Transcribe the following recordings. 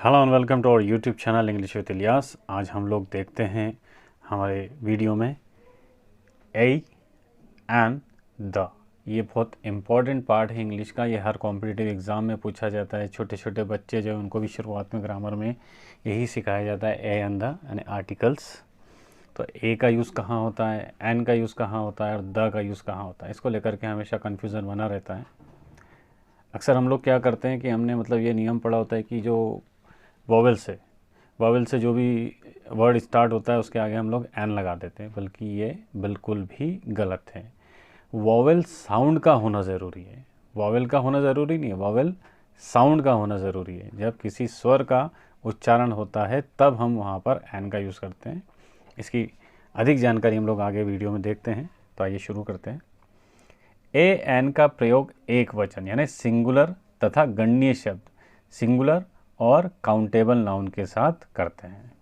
Hello and welcome to our YouTube channel English with Ilyas. आज हम लोग देखते हैं हमारे वीडियो में ए एंड द। ये बहुत इम्पॉर्टेंट पार्ट है इंग्लिश का। ये हर कॉम्पिटिटिव एग्ज़ाम में पूछा जाता है। छोटे छोटे बच्चे जो हैं उनको भी शुरुआत में ग्रामर में यही सिखाया जाता है, ए एंड द यानी आर्टिकल्स। तो ए का यूज़ कहाँ होता है, एन का यूज़ कहाँ होता है और द का यूज़ कहाँ होता है, इसको लेकर के हमेशा कन्फ्यूज़न बना रहता है। अक्सर हम लोग क्या करते हैं कि हमने ये नियम पढ़ा होता है कि जो वॉवेल से जो भी वर्ड स्टार्ट होता है उसके आगे हम लोग एन लगा देते हैं, बल्कि ये बिल्कुल भी गलत है। वॉवेल साउंड का होना ज़रूरी है। वॉवेल का होना ज़रूरी नहीं है, वॉवेल साउंड का होना ज़रूरी है। जब किसी स्वर का उच्चारण होता है तब हम वहाँ पर एन का यूज़ करते हैं। इसकी अधिक जानकारी हम लोग आगे वीडियो में देखते हैं। तो आइए शुरू करते हैं। ए एन का प्रयोग एक वचन यानी सिंगुलर तथा गणनीय शब्द, सिंगुलर और काउंटेबल नाउन के साथ करते हैं।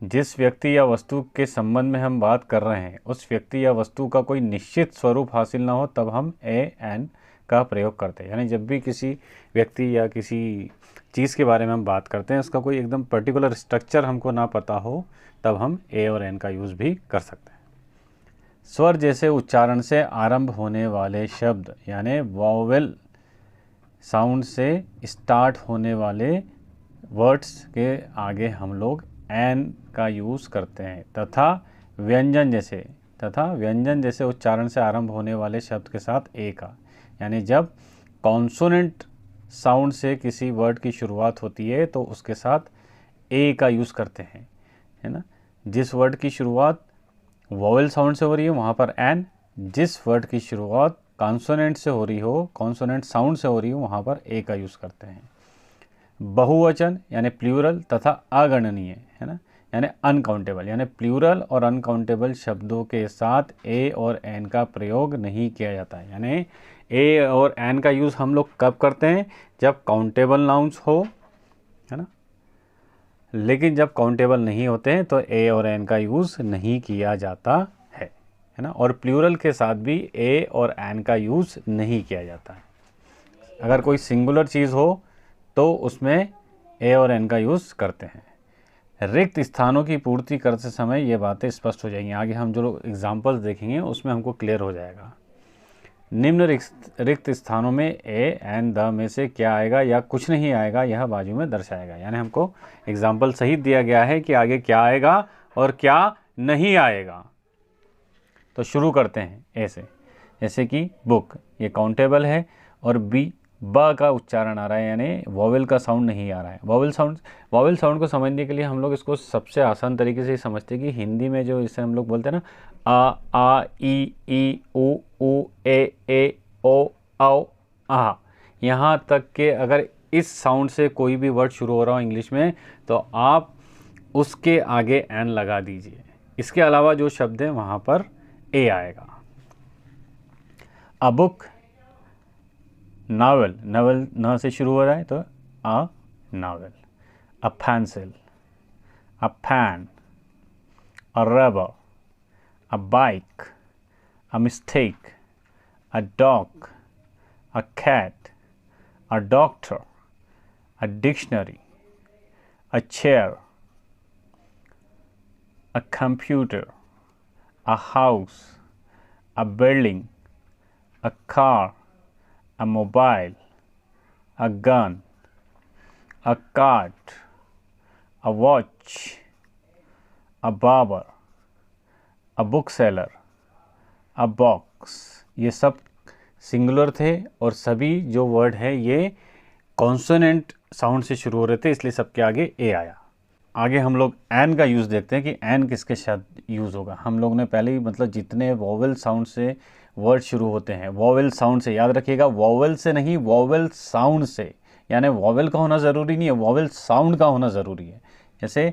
जिस व्यक्ति या वस्तु के संबंध में हम बात कर रहे हैं उस व्यक्ति या वस्तु का कोई निश्चित स्वरूप हासिल ना हो तब हम ए एन का प्रयोग करते हैं। यानी जब भी किसी व्यक्ति या किसी चीज़ के बारे में हम बात करते हैं, उसका कोई एकदम पर्टिकुलर स्ट्रक्चर हमको ना पता हो, तब हम ए और एन का यूज़ भी कर सकते हैं। स्वर जैसे उच्चारण से आरंभ होने वाले शब्द यानी वॉवेल साउंड से स्टार्ट होने वाले वर्ड्स के आगे हम लोग एन का यूज़ करते हैं तथा व्यंजन जैसे उच्चारण से आरंभ होने वाले शब्द के साथ ए का, यानी जब कॉन्सोनेंट साउंड से किसी वर्ड की शुरुआत होती है तो उसके साथ ए का यूज़ करते हैं, है ना। जिस वर्ड की शुरुआत वॉवेल साउंड से हो रही है वहाँ पर एन, जिस वर्ड की शुरुआत कॉन्सोनेंट से हो रही हो, कॉन्सोनेंट साउंड से हो रही हो, वहाँ पर ए का यूज़ करते हैं। बहुवचन यानी प्लूरल तथा अगणनीय, है ना, यानी अनकाउंटेबल, यानी प्लूरल और अनकाउंटेबल शब्दों के साथ ए और एन का प्रयोग नहीं किया जाता है। यानी ए और एन का यूज़ हम लोग कब करते हैं? जब काउंटेबल नाउन्स हो, है ना। लेकिन जब काउंटेबल नहीं होते हैं तो ए और एन का यूज़ नहीं किया जाता है ना। और प्लूरल के साथ भी ए और एन का यूज़ नहीं किया जाता है। अगर कोई सिंगुलर चीज़ हो तो उसमें ए और एन का यूज़ करते हैं। रिक्त स्थानों की पूर्ति करते समय ये बातें स्पष्ट हो जाएंगी। आगे हम जो एग्जाम्पल्स देखेंगे उसमें हमको क्लियर हो जाएगा। निम्न रिक्त स्थानों में ए एंड द में से क्या आएगा या कुछ नहीं आएगा, यह बाजू में दर्शाएगा। यानी हमको एग्जाम्पल सहित दिया गया है कि आगे क्या आएगा और क्या नहीं आएगा। तो शुरू करते हैं ए से। जैसे कि बुक, ये काउंटेबल है और बी ब का उच्चारण आ रहा है, यानी वॉवेल का साउंड नहीं आ रहा है। वॉवेल साउंड को समझने के लिए हम लोग इसको सबसे आसान तरीके से समझते हैं कि हिंदी में जो इसे हम लोग बोलते हैं ना, आ ई उ ए ओ औ आ, यहाँ तक के अगर इस साउंड से कोई भी वर्ड शुरू हो रहा हो इंग्लिश में तो आप उसके आगे एन लगा दीजिए। इसके अलावा जो शब्द है वहाँ पर ए आएगा। अ बुक, नावल, नवल न से शुरू हो रहा है तो a novel. A pencil, a pen, a rubber, a bike, a mistake, a dog, a cat, a doctor, a dictionary, a chair, a computer, a house, a building, a car, a mobile, a gun, a cart, a watch, a barber, a bookseller, a box। ये सब singular थे और सभी जो word है ये consonant sound से शुरू हो रहे थे, इसलिए सबके आगे ए आया। आगे हम लोग एन का यूज़ देखते हैं कि एन किसके साथ यूज़ होगा। हम लोग ने पहले ही जितने वॉवेल साउंड से वर्ड शुरू होते हैं, वॉवेल साउंड से, याद रखिएगा, वॉवेल से नहीं, वॉवेल साउंड से। यानी वॉवेल का होना ज़रूरी नहीं है, वॉवेल साउंड का होना ज़रूरी है। जैसे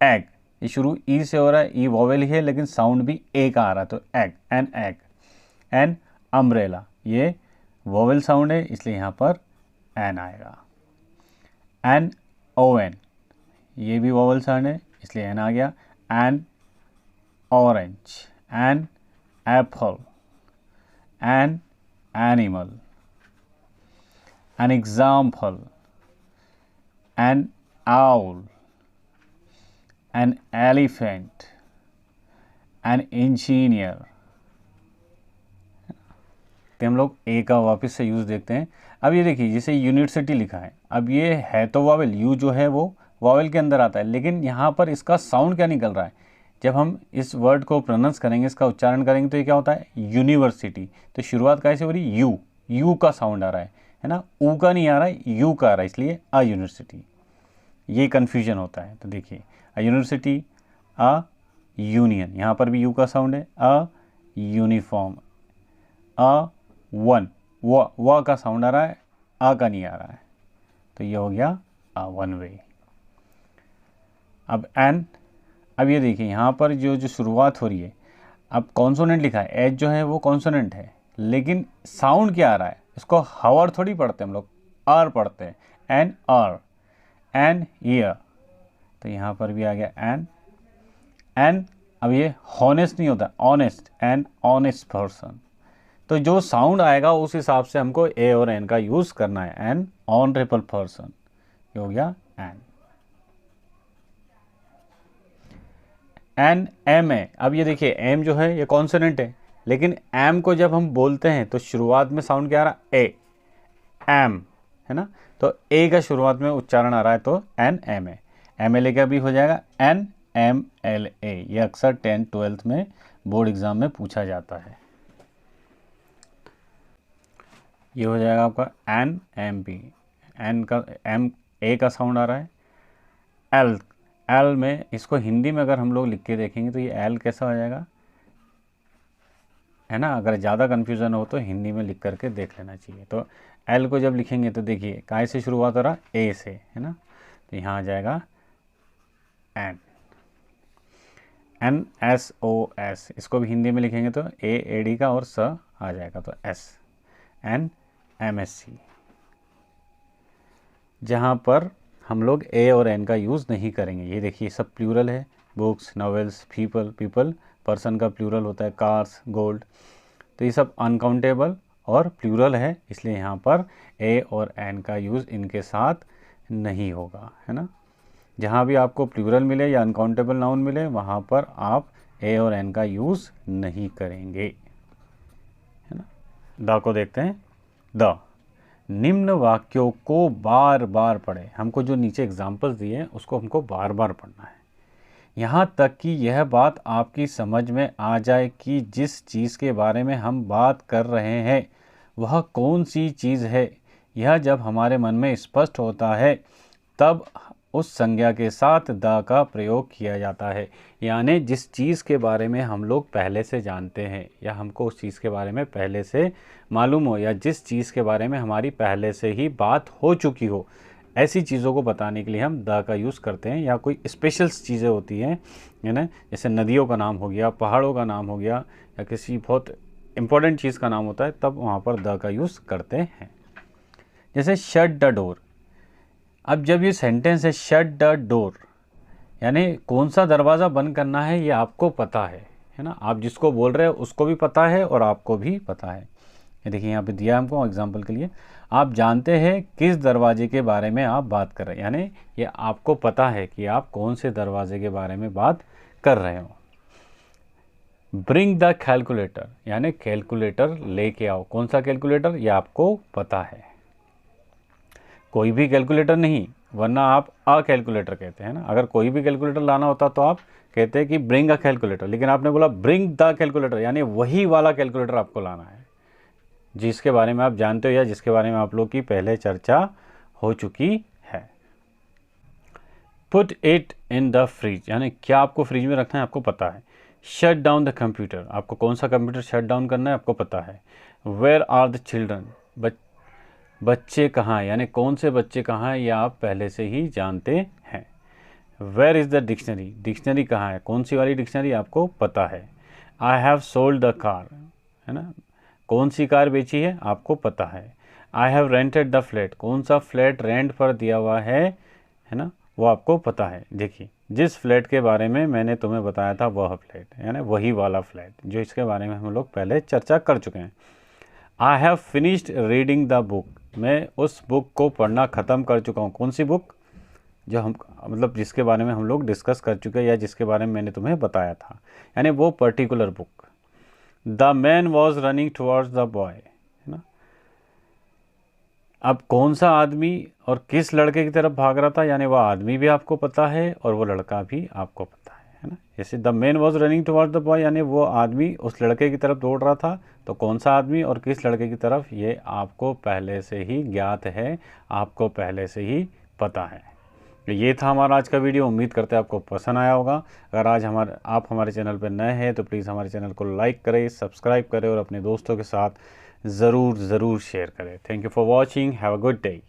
एग, ये शुरू ई से हो रहा है, ई वॉवेल ही है लेकिन साउंड भी ए का आ रहा है, तो egg, an egg. An umbrella, ये वॉवेल साउंड है इसलिए यहाँ पर एन आएगा। एन ओवन, ये भी वॉवल साउंड है इसलिए एन आ गया। An orange, an apple, an animal, an example, an owl, an elephant, an engineer। तो हम लोग ए का वापस से यूज़ देखते हैं। अब ये देखिए जैसे यूनिवर्सिटी लिखा है, अब ये है तो वावेल, यू जो है वो वावेल के अंदर आता है, लेकिन यहाँ पर इसका साउंड क्या निकल रहा है। जब हम इस वर्ड को प्रोनाउंस करेंगे, इसका उच्चारण करेंगे, तो ये क्या होता है, यूनिवर्सिटी। तो शुरुआत कैसे हो रही, यू, यू का साउंड आ रहा है ना, ऊ का नहीं आ रहा है, यू का आ रहा है, इसलिए अ यूनिवर्सिटी। ये कन्फ्यूजन होता है। तो देखिए अ यूनिवर्सिटी, अ यूनियन, यहाँ पर भी यू का साउंड है, अ यूनिफॉर्म, अ वन, व का साउंड आ रहा है, आ का नहीं आ रहा है, तो ये हो गया अ वन वे। अब एन, अब ये देखिए यहाँ पर जो शुरुआत हो रही है, अब कॉन्सोनेंट लिखा है, एच जो है वो कॉन्सोनेंट है, लेकिन साउंड क्या आ रहा है, इसको हावर थोड़ी पढ़ते हैं हम लोग, आर पढ़ते हैं, एन आर, एन ईयर। तो यहाँ पर भी आ गया एन, एन। अब ये हॉनेस्ट नहीं होता, ऑनेस्ट, एन ऑनेस्ट पर्सन। तो जो साउंड आएगा उस हिसाब से हमको ए और एन का यूज़ करना है, एन ऑनरेबल पर्सन, ये हो गया एन। एन एम है, अब ये देखिए एम जो है ये कॉन्सोनेंट है, लेकिन एम को जब हम बोलते हैं तो शुरुआत में साउंड क्या आ रहा है, ए, एम, है ना। तो ए का शुरुआत में उच्चारण आ रहा है, तो an M A, M L A का भी हो जाएगा एन एम एल ए। ये अक्सर 10th 12th में बोर्ड एग्जाम में पूछा जाता है। ये हो जाएगा आपका एन एम पी, एन का एम, ए का साउंड आ रहा है, एल, एल में इसको हिंदी में अगर हम लोग लिख के देखेंगे तो ये एल कैसा हो जाएगा, है ना। अगर ज़्यादा कन्फ्यूज़न हो तो हिंदी में लिख करके देख लेना चाहिए। तो एल को जब लिखेंगे तो देखिए काय से शुरुआत हो रहा, ए से, है ना। तो यहाँ आ जाएगा an, an S O S, इसको भी हिंदी में लिखेंगे तो ए ए डी का और स आ जाएगा, तो S, N M S C. जहाँ पर हम लोग ए और एन का यूज़ नहीं करेंगे। ये देखिए सब प्लूरल है, books, novels, people, people person का प्लूरल होता है, कार्स, गोल्ड। तो ये सब अनकाउंटेबल और प्लूरल है, इसलिए यहाँ पर ए और एन का यूज़ इनके साथ नहीं होगा, है ना। जहाँ भी आपको प्लूरल मिले या अनकाउंटेबल नाउन मिले वहाँ पर आप ए और एन का यूज़ नहीं करेंगे, है ना। द को देखते हैं। द, निम्न वाक्यों को बार बार पढ़ें। हमको जो नीचे एग्जाम्पल्स दिए हैं उसको हमको बार बार पढ़ना है, यहाँ तक कि यह बात आपकी समझ में आ जाए कि जिस चीज़ के बारे में हम बात कर रहे हैं वह कौन सी चीज़ है। यह जब हमारे मन में स्पष्ट होता है तब उस संज्ञा के साथ द का प्रयोग किया जाता है। यानी जिस चीज़ के बारे में हम लोग पहले से जानते हैं या हमको उस चीज़ के बारे में पहले से मालूम हो या जिस चीज़ के बारे में हमारी पहले से ही बात हो चुकी हो, ऐसी चीज़ों को बताने के लिए हम द का यूज़ करते हैं। या कोई स्पेशल चीज़ें होती हैं, है ना, जैसे नदियों का नाम हो गया, पहाड़ों का नाम हो गया, या किसी बहुत इम्पोर्टेंट चीज़ का नाम होता है, तब वहाँ पर द का यूज़ करते हैं। जैसे शट द डोर। अब जब ये सेंटेंस है शट द डोर, यानी कौन सा दरवाज़ा बंद करना है ये आपको पता है ना। आप जिसको बोल रहे हो उसको भी पता है और आपको भी पता है। ये देखिए यहाँ पे दिया हमको एग्जांपल के लिए, आप जानते हैं किस दरवाजे के बारे में आप बात कर रहे हैं, यानी ये आपको पता है कि आप कौन से दरवाजे के बारे में बात कर रहे हो। ब्रिंग द कैलकुलेटर, यानी कैलकुलेटर लेके आओ। कौन सा कैलकुलेटर, ये आपको पता है। कोई भी कैलकुलेटर नहीं, वरना आप अ कैलकुलेटर कहते हैं ना। अगर कोई भी कैलकुलेटर लाना होता तो आप कहते हैं कि ब्रिंग अ कैलकुलेटर, लेकिन आपने बोला ब्रिंग द कैलकुलेटर, यानी वही वाला कैलकुलेटर आपको लाना है जिसके बारे में आप जानते हो या जिसके बारे में आप लोग की पहले चर्चा हो चुकी है। Put it in the fridge, यानी क्या आपको फ्रिज में रखना है आपको पता है। शट डाउन द कंप्यूटर, आपको कौन सा कंप्यूटर शट डाउन करना है आपको पता है। वेयर आर द चिल्ड्रन, बच्चे कहाँ हैं, यानी कौन से बच्चे कहाँ हैं ये आप पहले से ही जानते हैं। Where is the dictionary, dictionary कहाँ है, कौन सी वाली डिक्शनरी आपको पता है। I have sold the car, है ना, कौन सी कार बेची है आपको पता है। I have rented the flat, कौन सा फ्लैट रेंट पर दिया हुआ है ना, वो आपको पता है। देखिए जिस फ्लैट के बारे में मैंने तुम्हें बताया था वह फ्लैट, यानी वही वाला फ्लैट जो इसके बारे में हम लोग पहले चर्चा कर चुके हैं। I have finished reading the book, मैं उस बुक को पढ़ना ख़त्म कर चुका हूँ। कौन सी बुक, जो हम मतलब जिसके बारे में हम लोग डिस्कस कर चुके हैं या जिसके बारे में मैंने तुम्हें बताया था, यानी वो particular book. The man was running towards the boy, है ना। अब कौन सा आदमी और किस लड़के की तरफ भाग रहा था, यानी वह आदमी भी आपको पता है और वो लड़का भी आपको पता है ना। जैसे the man was running towards the boy, यानी वो आदमी उस लड़के की तरफ दौड़ रहा था, तो कौन सा आदमी और किस लड़के की तरफ, ये आपको पहले से ही ज्ञात है, आपको पहले से ही पता है। ये था हमारा आज का वीडियो। उम्मीद करते हैं आपको पसंद आया होगा। अगर आज आप हमारे चैनल पर नए हैं तो प्लीज़ हमारे चैनल को लाइक करें, सब्सक्राइब करें और अपने दोस्तों के साथ ज़रूर शेयर करें। Thank you for watching, have a good day.